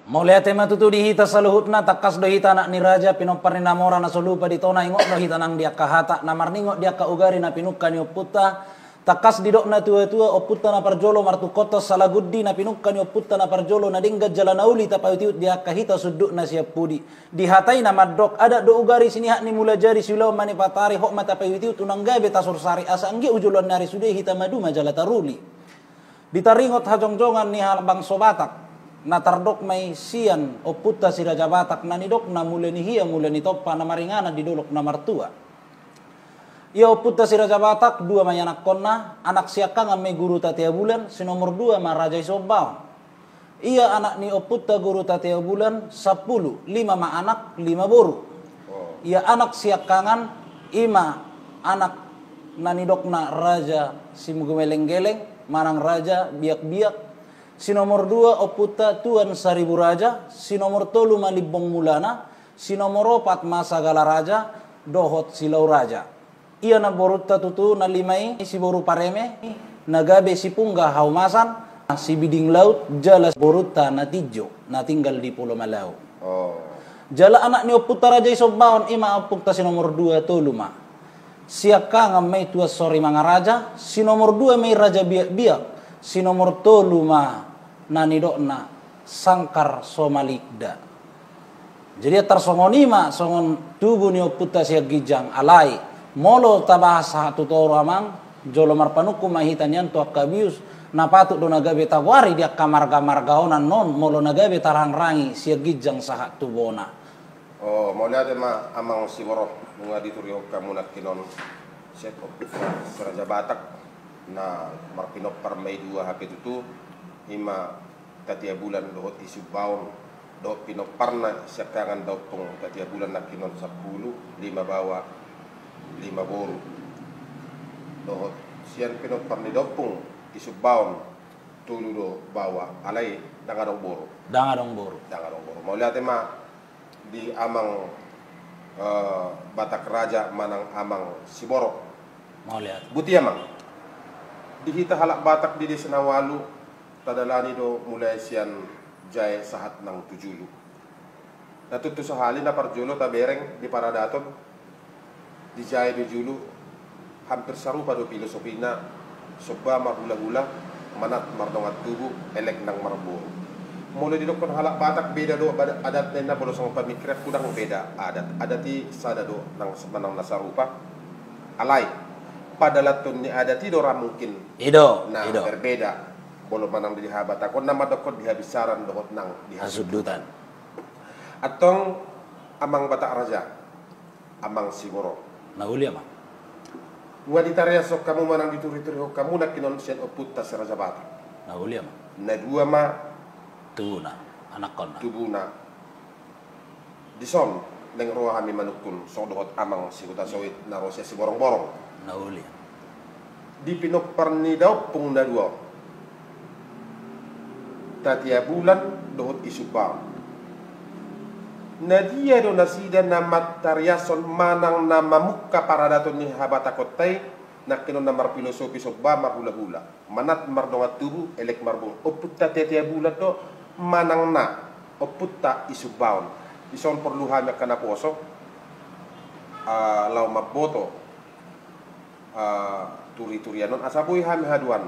Mau lihat tema tutu di hita saluhutna takas do hita anak ni raja pinopar ni namora na solupa di tona ingok do hita nang dia kahata namar ningok dia ka ugari na pinukka ni oputta takas di dok na tua-tua oputta na parjolo martu kota salaguddi na pinukka ni oputta na parjolo na dingga jalanauli tapayutiut dia kahita suduk na siap pudi di hatai na madok ada do ugari sini hak ni mula jari silau mani patari hok mata payutiut unang gabe tasur sari asa angge ujulon nari sudah hita madu majalah taruli ditaringot hajongjongan ni halbang sobatak na tardok may siyan o puta si Raja Batak na nidok na mula ni hiya mula ni topa na maringana di dulok na martua. Iya o puta si Raja Batak dua may anak konna anak siya ka nga may guru tatia bulan si nomor 2 ma Raja Isobaw. Iya anak ni o puta guru tatia bulan 10 5 ma anak 5 boru. Iya anak siya kangan 5 anak na nidok na Raja si mugumeleng-geleng manang Raja biak-biak. Si nomor 2 oputa tuan 1000 raja, si nomor 3 malibong mulana, si nomor 4 masagala raja, dohot silau raja. Ia na boruta tutu na limai si boru pareme, nagabe si pungga haumasan, si biding laut jala boruta na tijo, na tinggal di Pulau Malau. Jala anak ni oputa Raja Isobaon ima opukta si nomor 2 toluma. Siaka nga may tuas sorry mga raja, si nomor 2 may raja biak-biak, si nomor 3 nanidok na sangkar somalikda. Jadi tersongonima songon tubuh ni oputa siya gijang alai molo tabahasa tutoro amang jolo marpanuku mahitan yan to akabius na patut do nagabe tawari dia kamarga-margaonan non molo nagabe tarang-rangi siya gijang saha tubona. Oh, mau lihat ma amang siguro nga dituriho kamu nak kinon set of Raja Batak na marpinok parmay 2 HP tutu ima tatia bulan dohot isu baon dohot pinok parna siakangan daupong tatia bulan nak kinon 10 5 bawa 5 boru dohot sian pinok parni daupong isu baon tulu do bawa alai dangadong boru mau lihat ma di amang Batak Raja manang amang Siboro mau lihat buti amang di hita halak Batak di desa Nawalu tadalani do mulai sian jay sahat ng tujulu. Natuto sa halin na parjulo tabereng di paradaton di jay di julu hampir sarupa do filosofi na soba marhula-hula manat mardongat tubuh elek nang marboro. Mulai di dokon halak Batak beda do adat na bolo sang pamikret kudang beda adat ti sada do nang semanang nasarupa alay padalaton ni adati do ra mungkin ido berbeda bolo manang di Batak kon nama dokon dihabisaran dohot nang dihasudutan atong amang Batak Raja amang Siboro nauli ama wa ditarya sok kamu manang dituri-turi kamu nak kinon sian oputta si Raja Batak nauli ama na 2 ma tubuna anak konna tubuna dison neng roh kami manukun so dohot amang sikuta sawit na rosya si borong-borong nauli di pinok parni daw pung na 2 tatia bulan dohot isubaw na dia do nasida na mataryason manang na mamukka paradaton ni Habatakotay na kinon na marfilosofi soba marhula-hula manat mardongat tubuh elek marbong oputta tatia bulan do manang na oputta isubaw ison perluhan na kanaposo law maboto turi-turianon asaboy hami haduan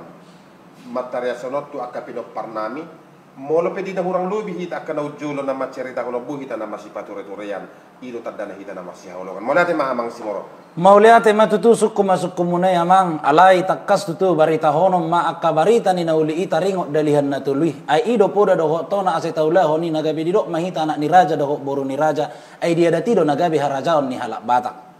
mataryason tu akapinok parnami molo pedi na hurang lubi hita akan naujulo na macerita kono buhita na masipature-turean ilo tadana hita na masihawlongan mo natin maamang Simoro mau lihat tema tutusuk masuk kumunay amang alay takas tutu barita honom maakabarita ni nauli ita ringo dalihan na tuluy ay ido poda doho to na asetaula honi nagabi didok mahita anak ni raja doho boru ni raja ay dia datido nagabi harajaon ni halak Batak.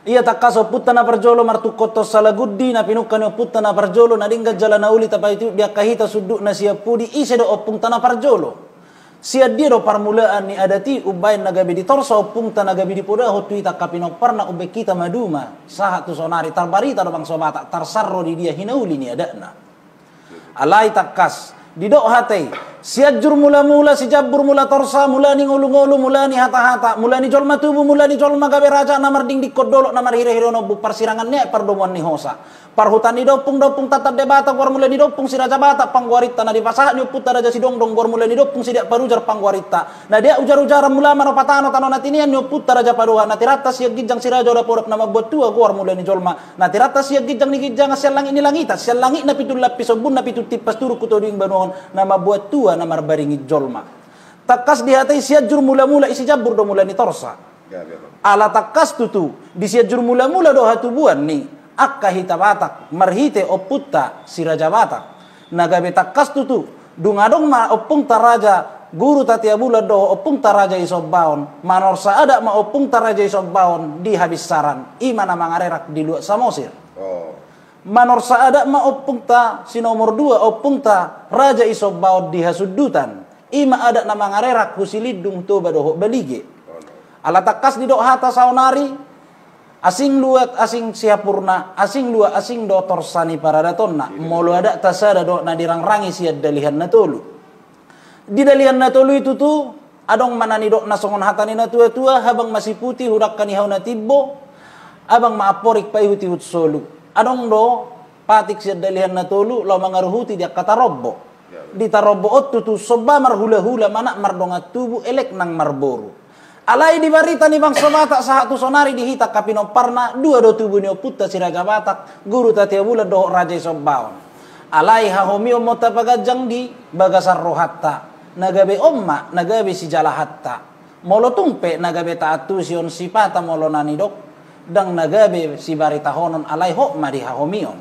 Ia takas oputta na parjolo martu koto salaguddi na pinukkan oputta na parjolo na dingga jala nauli tapay itu dia kahita suduk na siya pudi ise do opung tanah parjolo siya dia do parmulaan ni adati ubayin nagabi di torso opung tanah nagabi di poda hotu ita kapinok parna ube kita maduma sahat tu sonari tarbarita do bang sobata tarsarro di dia hinauli ni adakna alai takas di dok hatay Siajur mula-mula, si jabur mula torsa, mula ni ngulu-ngulu, mula ni hata-hata, mula ni jolma tubuh, mula ni jolma gabe raja, namar ding di kodolok, namar hire-hire nobu, persirangannya perdomuan ni hosa. Parhutan ni dopung tatap debata, gor mula ni dopung si raja bata, pangguarita, na di pasahat ni puta raja si dongdong, gor mula ni dopung si dia parujar pangguarita. Nah dia ujar-ujaran mula manopatano, tano natinian ni puta raja paruha, na tirata siya gijang si raja udah porap nama buat tua, gor mula ni jolma. Na tirata siya gijang ni gijang, siya langit ni langita, siya langit na pitul lapis, obun na pitul tipas turu kutoduing banuhon, nama buat tua, namar baringi jolma. Takas di hati siajur mula-mula isi jabur do mula ni torsa. Ala takas tutu di siajur mula-mula do hatubuan ni akka hita batak marhite oputta si raja batak. Nagabe takas tutu dungadong ma opung taraja guru tatia bula do opung taraja isobbaon manorsa ada ma opung taraja isobbaon di habis saran imana mangarerak di luar samosir. Manorsa ada ma opung ta si nomor 2 opung ta raja isobbaon di hasudutan. Ima ada nama ngarerak husilidung to badoho balige. Ala takas di dok hata saunari asing luat asing siapurna asing lua asing do torsani paradатonna molo ada tasada do na dirangrangi siad dalihan na tolu. Di dalihan na tolu itu tu adong manani dok na songon hatani na tua-tua habang masih putih hudak kanihaw na tibbo abang maaporik pa ihuti hut solu. Adong do patik siad dalihan na tolu law mangaruhuti dia kata robbo. Di tarobo ottu tu soba marhula-hula mana mardongat tubu elek nang marboru. Alai di barita ni bang sobata sahatu sonari dihita kapinoparna dua do tubu ni oputta si raja batak guru tatia bula do raja isobbaon. Alai hahomio mota pagajang di bagasar rohatta nagabe omma nagabe si jalahatta molo tumpe nagabe taatu sion sipata molo nanidok dang nagabe si barita honon alai hokma di hahomio.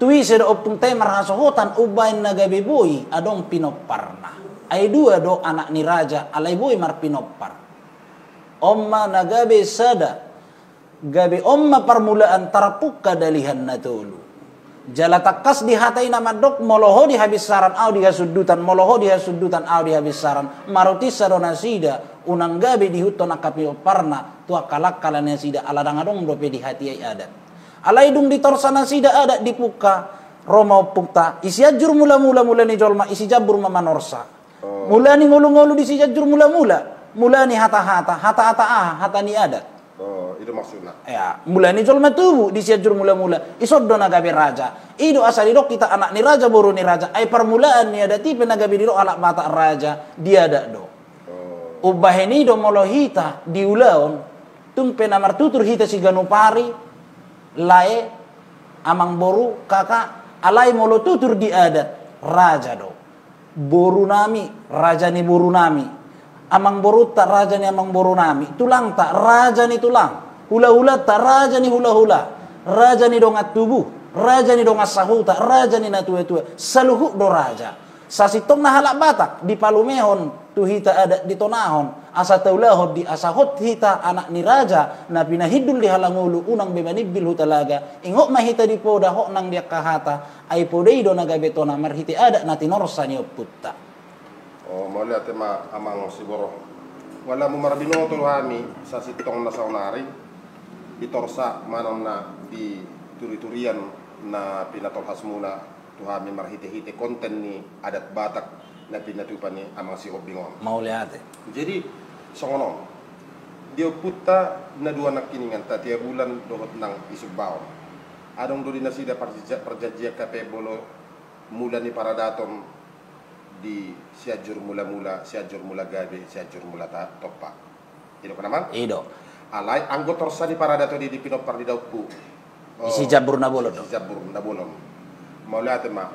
Tui sedo opung temar hasohotan ubain nagabe boy adong pinoparna. Ay dua do anak ni raja alai boy mar pinopar. Omma nagabe sada gabe omma permulaan tarpuka dalihan natulu. Jala takas di hatai nama dok moloho di habis saran au di hasudutan moloho di hasudutan au di habis saran maruti sarona sida unang gabe di huton akapioparna tua kalak-kalanya sida aladang-adong dope di hati ay adat. Alaidung di torsana sida ada di puka Roma pukta isi ajur mula-mula ni jolma isi jabur mamanorsa. Mula ni ngulu-ngulu di si jajur mula-mula. Mula ni hata-hata hata ni adat. Itu maksudnya. Ya, mula ni jolma tubu di si ajur mula-mula isoddo nagabe raja. Ido asali dok kita anak ni raja boru ni raja. Ai permulaan ni ada tipe nagabe di dok alak mata raja dia ada do. Ubaheni do molohita di ulaon tumpe namar tutur hita si ganupari lae amang boru kakak alai molo tutur di adat raja do boru nami raja ni boru nami amang boru tak raja ni amang boru nami tulang tak raja ni tulang hula-hula tak raja ni hula-hula raja ni dongat tubuh raja ni dongat sahuta raja ni natua-tua saluhuk do raja sasitong na halak batak di palumehon tu hita ada di tonahon asa taulahod di asahot hita anak ni raja na pinahidul di halangulu unang bemanibil hutalaga ingok mahita di poda hok nang dia kahata ay podeido nagabe tona marhiti ada na tinorsa ni oputta. Mau lihat tema amang siboro wala mo marabinoto hami sa sitong na saunari di torsa manon na di turi-turian na pinatolhas muna tuhami marhite-hite konten ni adat Batak na pinatupan ni amang si Obingon. Mau lihat. Jadi songono dia puta na dua nak kiningan ta tiap bulan dohot nang isubao. Adong do dinasida perjanjian kape bolo mula ni paradatom di siajur mula-mula siajur mula gabe siajur mula ta topa. Ido kanamang? Ido. Alai anggo torsa di paradato di pinopar di dauku. Isi jabur na bolon. Isi jabur na bolon. Mau lihat ma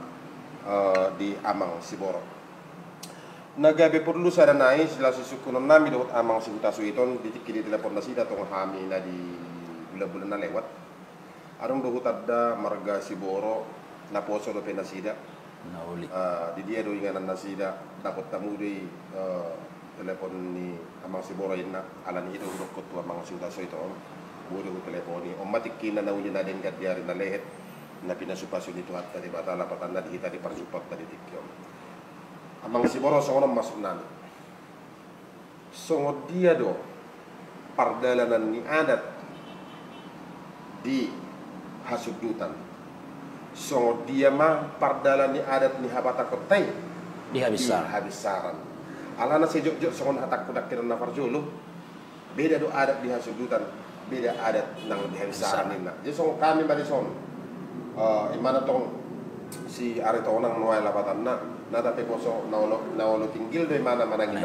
di amang siboro. Nagabe perlu sada nai sila susukunon nami dohot amang si hutasu iton ditikili telepon na sida tong hami na di bulan-bulan na lewat. Arong dohot ada marga siboro na poso do penasida. Nauli. Di dia do inganan na sida dapat tamu di telepon ni amang siboro ina alan itu dokot tu amang si hutasu iton. Bude ko teleponi omatik na naunya na den gadiyari na lehet na pinasupasyon ito at tadi batala patan na dihita di parsupat tadi tikyon. Amang siboro songono masuk nami. Songo dia do pardalanan ni adat di hasudutan. Songo dia mah pardalan ni adat ni habata kotai dihabisaran. Alana sejok-jok songon hatak kudak kira nafar julu. Beda do adat dihasudutan, beda adat nang dihabisaran ini. Jadi song kami bari son. Imana tong si ari tonang noai lapatan na tapi poso naulo tinggil do mana manangi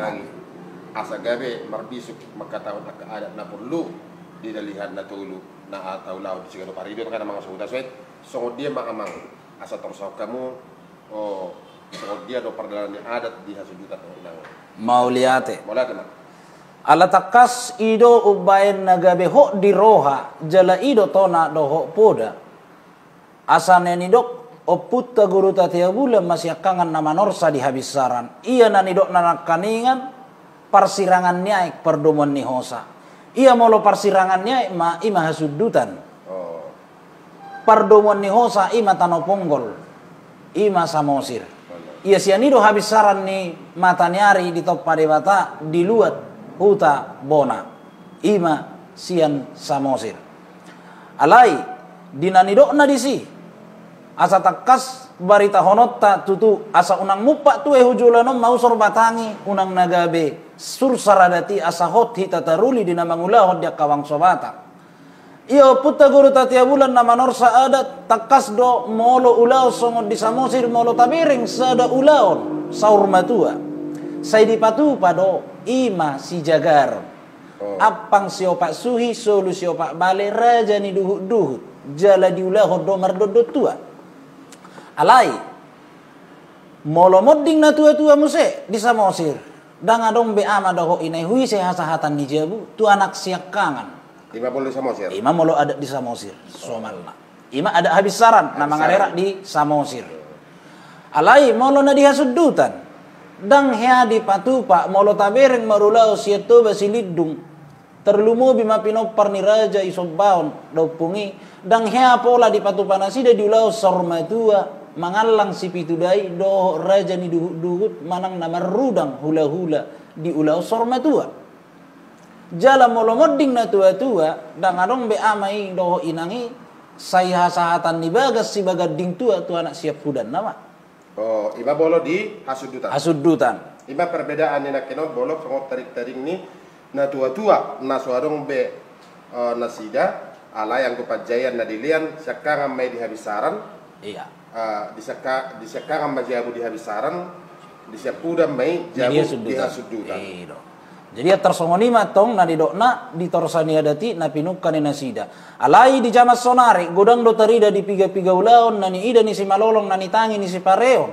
asa gabe marbisuk makataon tak adat na perlu didalihan na tulu na atau laut siguro parido kana mga suda swet so dia maamang asa torso kamu so dia do perdalan adat di hasudutan nang Mauliate na ala takas ido ubayen nagabe ho di roha jala ido tona do ho poda asane ni dok oputta guru tatia bulan masih kangen nama norsa di habisaran iya nani dok nanakaningan persirangan nyaik perdomuan ni hosa iya molo persirangan nyaik ma ima hasudutan perdomuan ni hosa ima tanoponggol ima samosir iya sianido habisaran ni mata nyari di top padewata diluat huta bona ima sian samosir alai dinanidok na disi asa takas barita honotta tutu asa unang mupa tu hujulanom mau sorbatangi unang nagabe sur saradati asa hot hita taruli dina mangulahod dia kawang sobata iyo putta guru tatia bulan nama norsa adat takas do molo ulao songon di samosir molo tabiring sada ulaon saur matua sai dipatu pado ima si jagar apang siopak suhi solu siopak bale raja ni duhut jala diulahod do mardodo tua alai molo modding na tua-tua muse di samosir dang adong be ama doho inai hui se hasahatan ni jabu tu anak siak kangan ima bolo di samosir ima molo ada di samosir somalna ima ada habisaran nama ngarera di samosir alai molo na dihasudutan dang hea di patupa molo tabereng marulao sieto basilidung terlumo bima pinopar ni raja isobaon do pungi dang hea pola di patupa nasida diulao sormatua mangalang si pitudai do raja ni duhut manang nama rudang hula-hula di ulau sormatua jala molo modding na tua-tua dang adong be amai do inangi sai hasahatan ni bagas si bagading tua tu anak siap hudan nama iba bolo di hasudutan iba perbedaan ni nakinon bolo songot tarik-tarik ni na tua-tua na suadong be nasida ala yang kepajayan na dilian sekarang mai dihabisaran iya disaka majabu di habisaran disiapuda mai jabu di hasudutan jadi tersongoni matong na didokna di torsani adati na pinukkan ni nasida alai di jamas sonari godang do tarida di piga-piga ulaon nani ida ni si malolong nani tangi ni si pareon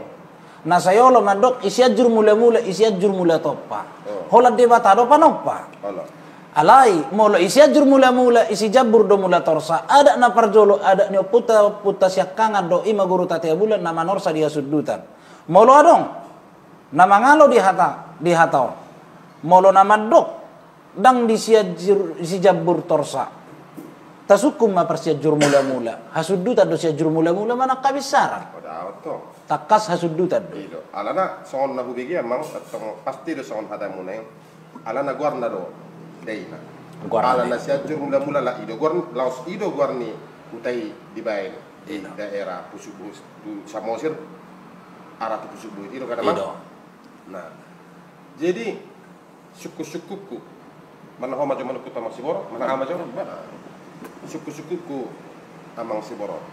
na sayolo mandok isiajur mula toppa hola debata do panoppa alai molo isiajur mula isi jabur do mula torsa ada na parjolo ada ni puta siakangan do ima guru tatia bulan nama norsa dia sudutan molo adong nama ngalo di hatau molo nama dok dang di isi jabur torsa tasukum ma persiajur mula hasudutan do siajur mula mana kabisaran takas hasudutan do alana songon na hubigi amang pasti do songon hadamuneng alana guarna do deina ala na siajur mula la ido guarni utai di bain di daerah Pusubu Samosir arah Pusubu itu kada nah jadi suku-sukuku mana ho macam mana ku tamang siboro mana ama jong suku-sukuku amang siboro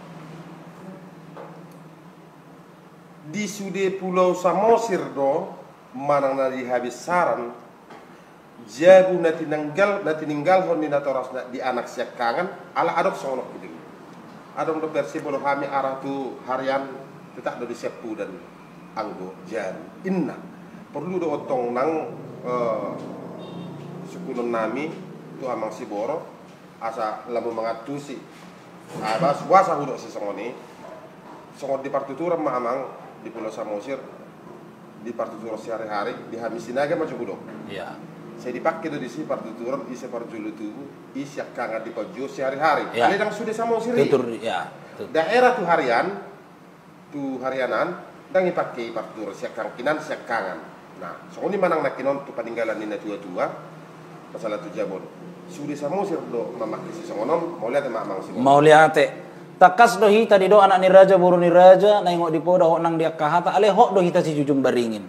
di sude pulau Samosir do manang na dihabisaran jabu nati ninggal hon ni natoras di anak siak kangen ala adok sonok kuding adong do persi bolo kami arah tu harian tetap do di sepu dan anggo jan inna perlu do otong nang sukunon nami tu amang siboro asa lamu mangatusi abas wasa hudok si songoni songot di partituran ma amang di pulau Samosir di partituran sehari-hari di Hamisinaga macam hudok iya saya dipakai do di si partituran isi parjulu tu isi kangen di pojok sehari-hari ya. Kali dang sudah Samosir daerah tu harianan dang dipakai partituran siakang kinan siakangan nah songoni manang nakinon tu peninggalan ni na tua-tua masalah tu jabon sudah Samosir do memakai si songonom mau lihat amang si mau lihat Takas do hita di do anak ni raja buru ni raja na ingok di poda hok nang dia kahata ale hok do hita si jujung baringin.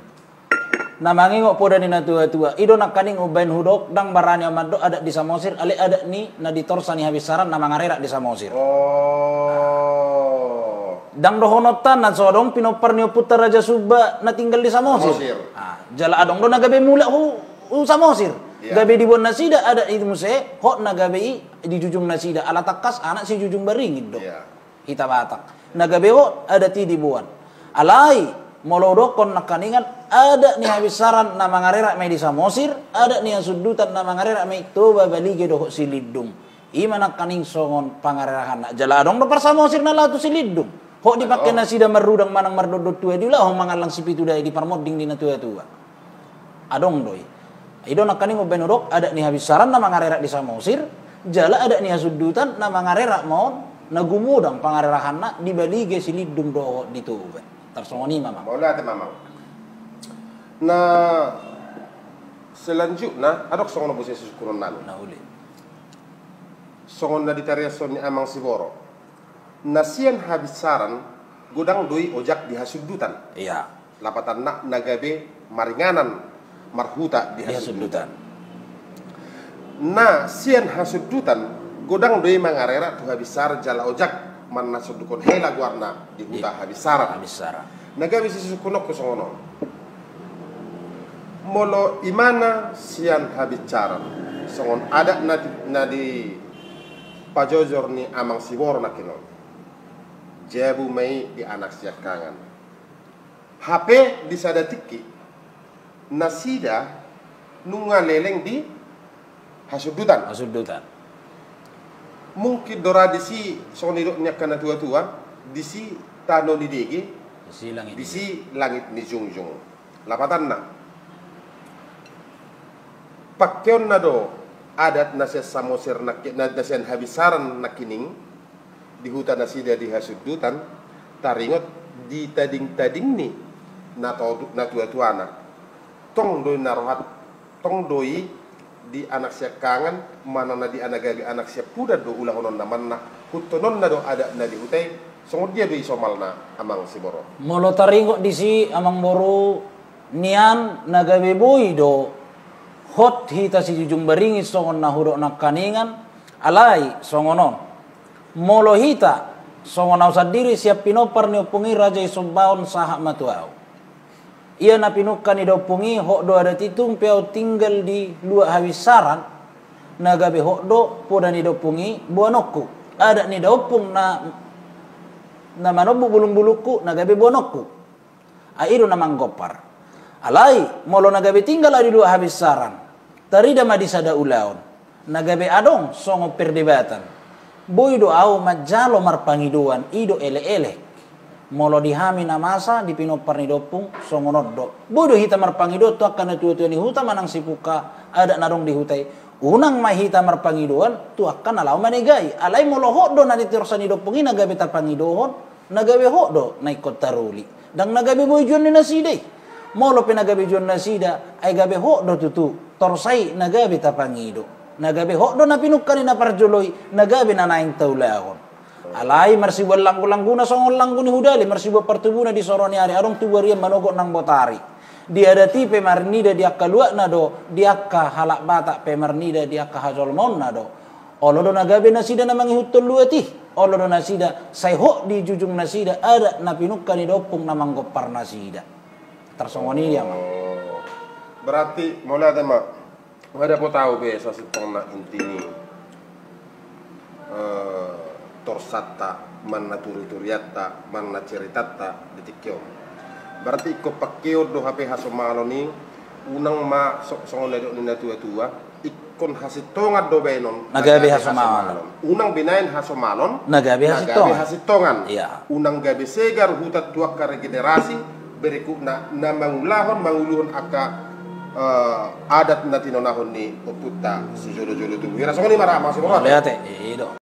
Na mangingok poda ni na tua-tua. Ido nak kaning ubain hudok dang barani amat do ada di Samosir ale ada ni na ditorsa ni habisaran na mangarera di Samosir. Dang do honotan na sodong pinopar ni putar raja Suba na tinggal di Samosir. Jala adong do nagabe mula hu Samosir. Gabe di buan nasida ada itu muse hok nagabe di jujung nasida ala takas anak si jujung baringin do. Hita Batak. Nagabe hok ada ti di buan. Alai molodokon nakaningan ada ni habisaran na mangarera may di Samosir, ada ni sudutan na mangarera may toba balige do hok silidung. Ima nakaning songon pangarerahan na jala adong do par Samosir na latu silidung. Hok dipakai nasida marudang manang mardodot tua di ulah mangalang sipitu dai di parmoding di na tua-tua. Adong doi. Ido nakaning uben urok ada ni habisaran na mangarera di Samosir, jala ada ni sudutan na mangarera mon nagumudang pangarerahan na di balige silidung do di tuba. Tersongoni mamang. Maula ate mamang. Na selanjutnya adok songon na busi susukuron nalo. Na uli. Songon na ditariason ni Amang Siboro. Nasian habisaran gudang doi ojak di hasudutan. Iya. Lapatan nak nagabe maringanan marhuta di hasudutan. Na sian hasudutan godang doi mangarera tu habisar jala ojak man nasudukon hela guarna di huta habisaran. Nagabe si sukunok ko songono. Molo imana sian habisaran songon ada na di pajojor ni Amang Siboro na kinon. Jabu mai di anak siak kangan. HP di sadatiki nasida nunga leleng di hasudutan. Mungkin dora disi sonidok nya kana tua-tua disi tano ni degi disi langit ni jungjung lapatan na pakkeon na do adat na sa Samosir na nasian habisaran na kining di hutan nasida di hasudutan taringot di tading-tading ni na tua-tua na tong doi narohat tong doi di anak siya kangan mana na di anak siya puda do ulah honon naman na hutonon na do ada na di hutay sungod dia do isomal na Amang Siboro. Molo taringo di si Amang Boro nian nagabe boy do hot hita si jujung baringi songon na hudok na kaningan alai songonon. Molo hita songon na usad diri siap pinopar ni upungi raja isombaon sahak matuau. Ia na pinukan ni dopungi hok do ada titung piau tinggal di luar habisaran nagabe hok do poda ni dopungi buanokku ada ni dopung na manobu bulung-buluku nagabe buanokku airu na manggopar alai molo nagabe tinggal di luar habisaran tarida madisada ulaon nagabe adong songo perdebatan boy do au majalo marpangiduan ido ele-ele molo dihami na masa di pinopar ni dopung songonoddo bodo hita marpangido tu akan tua-tua ni huta manang sipuka ada narong di hutai unang mahita marpangidoan tu akan alau manegai alai molo hoddo na ditirsa ni dopungi nagabe tapangidohon nagabe hoddo na ikot taruli dang nagabe boyjon ni nasidai molo pinagabe jon nasida ay gabe hoddo tutu torsai nagabe tapangido nagabe hoddo na pinukkan na parjoloi nagabe na naing taulahon alai marsibuan langgu-langguna songol langgu ni hudali marsibuan pertubuna di soroni hari arong tubuarian manogok nang botari dia dati pemarnida dia kaluak nado dia ka halak batak pemarnida dia ka hajolmon nado olodo nagabe nasida namangi hutul luati olodo nasida sayhok di jujung nasida ada napinukkan ni dopung namang gopar nasida tersongoni dia mah berarti mulai ada mak ada po tahu be sa sitong na intini torsata man na turi-turiatta man na ceritata ditikyo berarti ko pakyo do hape hasomalo ni unang ma songon do ni na tua-tua ikon hasitongan do benon nagabe hasomalon unang binain hasomalon nagabe hasitongan iya unang gabe segar hutat tua ka regenerasi beriku na manguluhon aka adat na tinonahon ni oputta si jolo-jolo tu. Ira songon ni marama si Boro. Lihat ido.